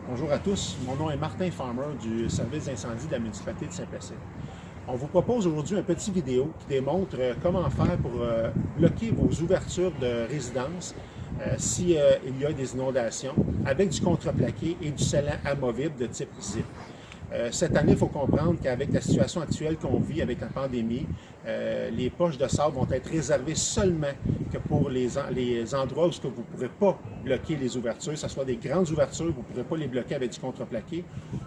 Bonjour à tous, mon nom est Martin Farmer du service d'incendie de la municipalité de Saint-Placide. On vous propose aujourd'hui une petite vidéo qui démontre comment faire pour bloquer vos ouvertures de résidence s'il y a des inondations avec du contreplaqué et du scellant amovible de type ZIP. Cette année, il faut comprendre qu'avec la situation actuelle qu'on vit avec la pandémie, les poches de sable vont être réservées seulement que pour les endroits où vous ne pourrez pas bloquer les ouvertures, que ce soit des grandes ouvertures, vous ne pourrez pas les bloquer avec du contreplaqué.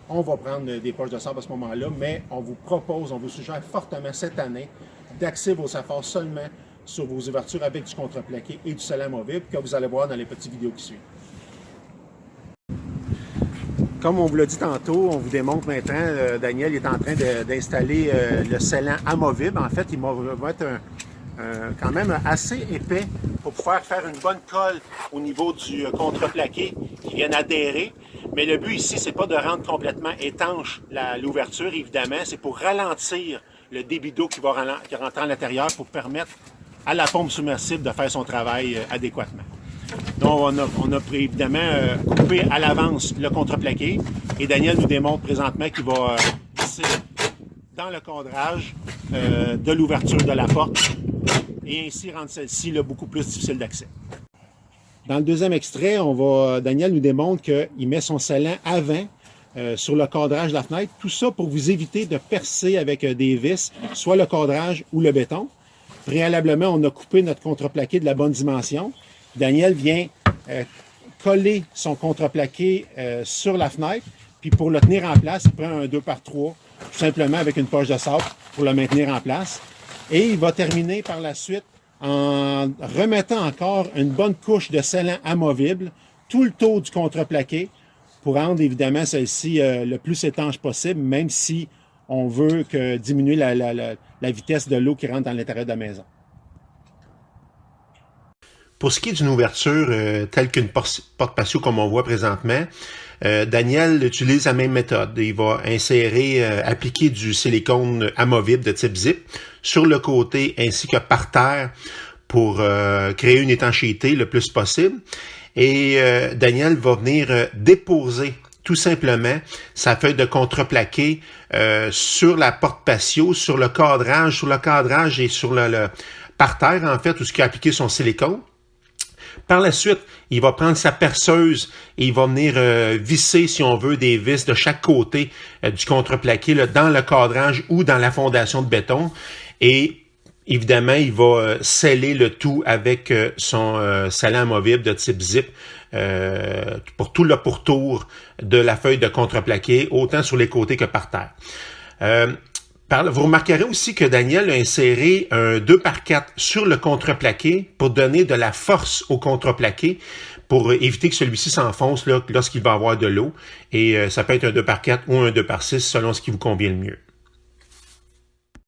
On va prendre des poches de sable à ce moment-là, mais on vous propose, on vous suggère fortement cette année d'axer vos efforts seulement sur vos ouvertures avec du contreplaqué et du scellant amovible que vous allez voir dans les petites vidéos qui suivent. Comme on vous l'a dit tantôt, on vous démontre maintenant, Daniel est en train d'installer le scellant amovible. En fait, il va être quand même assez épais pour pouvoir faire une bonne colle au niveau du contreplaqué qui vient adhérer. Mais le but ici, c'est pas de rendre complètement étanche l'ouverture, évidemment. C'est pour ralentir le débit d'eau qui va rentrer à l'intérieur pour permettre à la pompe submersible de faire son travail adéquatement. Donc, on a évidemment coupé à l'avance le contreplaqué et Daniel nous démontre présentement qu'il va glisser dans le cadrage de l'ouverture de la porte et ainsi rendre celle-ci beaucoup plus difficile d'accès. Dans le deuxième extrait, Daniel nous démontre qu'il met son scellant avant sur le cadrage de la fenêtre. Tout ça pour vous éviter de percer avec des vis, soit le cadrage ou le béton. Préalablement, on a coupé notre contreplaqué de la bonne dimension. Daniel vient coller son contreplaqué sur la fenêtre, puis pour le tenir en place, il prend un 2x3, tout simplement avec une poche de sable pour le maintenir en place. Et il va terminer par la suite en remettant encore une bonne couche de scellant amovible tout le tour du contreplaqué pour rendre évidemment celle-ci le plus étanche possible, même si on veut diminuer la vitesse de l'eau qui rentre dans l'intérieur de la maison. Pour ce qui est d'une ouverture telle qu'une porte patio comme on voit présentement, Daniel utilise la même méthode. Il va appliquer du silicone amovible de type ZIP sur le côté ainsi que par terre pour créer une étanchéité le plus possible. Et Daniel va venir déposer tout simplement sa feuille de contreplaqué sur la porte patio, sur le cadrage et sur le par terre en fait, où ce qui a appliqué son silicone. Par la suite, il va prendre sa perceuse et il va venir visser, si on veut, des vis de chaque côté du contreplaqué dans le cadrage ou dans la fondation de béton. Et évidemment, il va sceller le tout avec son scellant amovible de type ZIP pour tout le pourtour de la feuille de contreplaqué, autant sur les côtés que par terre. Vous remarquerez aussi que Daniel a inséré un 2x4 sur le contreplaqué pour donner de la force au contreplaqué pour éviter que celui-ci s'enfonce lorsqu'il va avoir de l'eau. Et ça peut être un 2x4 ou un 2x6 selon ce qui vous convient le mieux.